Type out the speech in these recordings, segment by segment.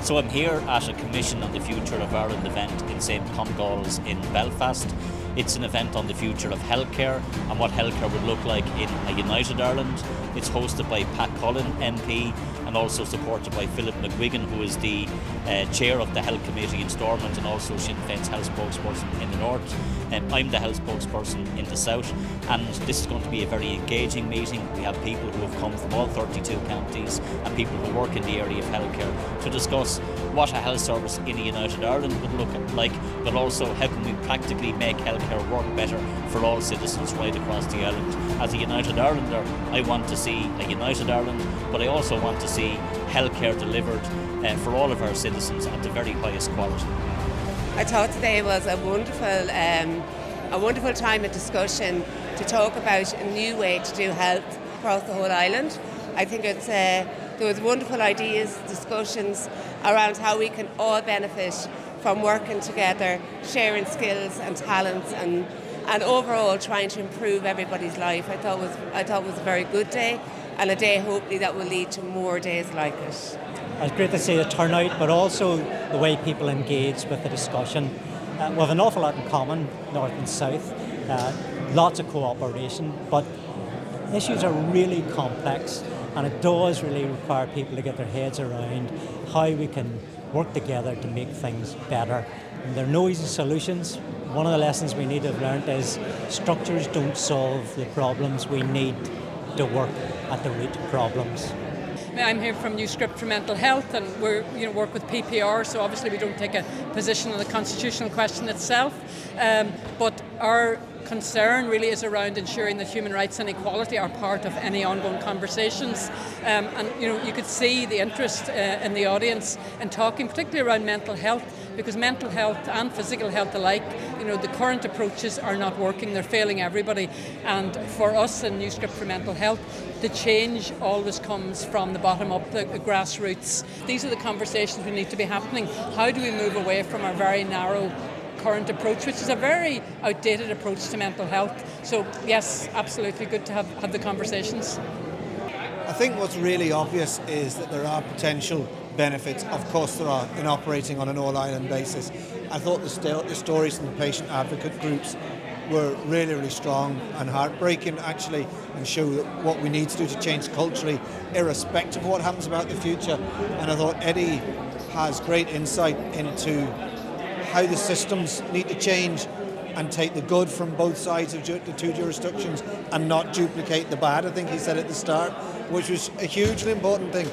So I'm here at a Commission on the Future of Ireland event in St Comgall's in Belfast. It's an event on the future of healthcare and what healthcare would look like in a united Ireland. It's hosted by Pat Cullen MP and also supported by Philip McGuigan, who is the chair of the Health Committee in Stormont and also Sinn Féin's health spokesperson in the north. I'm the health spokesperson in the south, and this is going to be a very engaging meeting. We have people who have come from all 32 counties and people who work in the area of healthcare to discuss what a health service in a united Ireland would look like, but also how can we practically make healthcare work better for all citizens right across the island. As a United Irelander, I want to see a united Ireland, but I also want to see healthcare delivered for all of our citizens at the very highest quality. I thought today was a wonderful time of discussion to talk about a new way to do health across the whole island. I think there was wonderful ideas, discussions around how we can all benefit from working together, sharing skills and talents, and overall trying to improve everybody's life. I thought it was a very good day, and a day hopefully that will lead to more days like it. It's great to see the turnout, but also the way people engage with the discussion. We have an awful lot in common, north and south, lots of cooperation, but issues are really complex, and it does really require people to get their heads around how we can work together to make things better. And there are no easy solutions. One of the lessons we need to have learned is structures don't solve the problems. We need to work at the root problems. I'm here from New Script for Mental Health, and we work with PPR, so obviously we don't take a position on the constitutional question itself, but our concern really is around ensuring that human rights and equality are part of any ongoing conversations. And you could see the interest in the audience in talking particularly around mental health, because mental health and physical health alike, the current approaches are not working, they're failing everybody. And for us in New Script for Mental Health, the change always comes from the bottom up, the grassroots. These are the conversations we need to be happening. How do we move away from our very narrow current approach, which is a very outdated approach to mental health? So yes, absolutely good to have the conversations. I think what's really obvious is that there are potential benefits. Of course there are, in operating on an all-island basis. I thought the stories from the patient advocate groups were really, really strong and heartbreaking actually, and show what we need to do to change culturally, irrespective of what happens about the future. And I thought Eddie has great insight into how the systems need to change and take the good from both sides of the two jurisdictions and not duplicate the bad, I think he said at the start, which was a hugely important thing.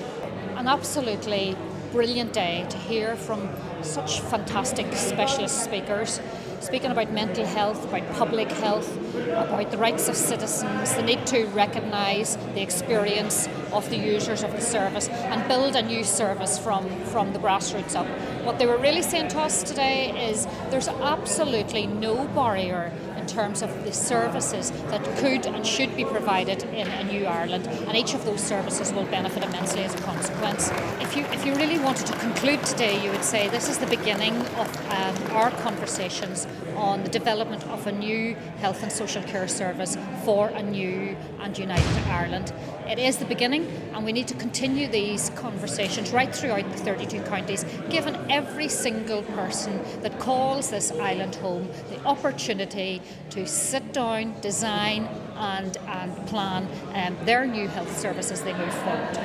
An absolutely brilliant day to hear from such fantastic specialist speakers, speaking about mental health, about public health, about the rights of citizens, the need to recognise the experience of the users of the service and build a new service from the grassroots up. What they were really saying to us today is there's absolutely no barrier in terms of the services that could and should be provided in a new Ireland, and each of those services will benefit immensely as a consequence. If you really wanted to conclude today, you would say this is the beginning of our conversations on the development of a new health and social care service for a new and united Ireland. It is the beginning, and we need to continue these conversations right throughout the 32 counties, giving every single person that calls this island home the opportunity to sit down, design and plan their new health service as they move forward.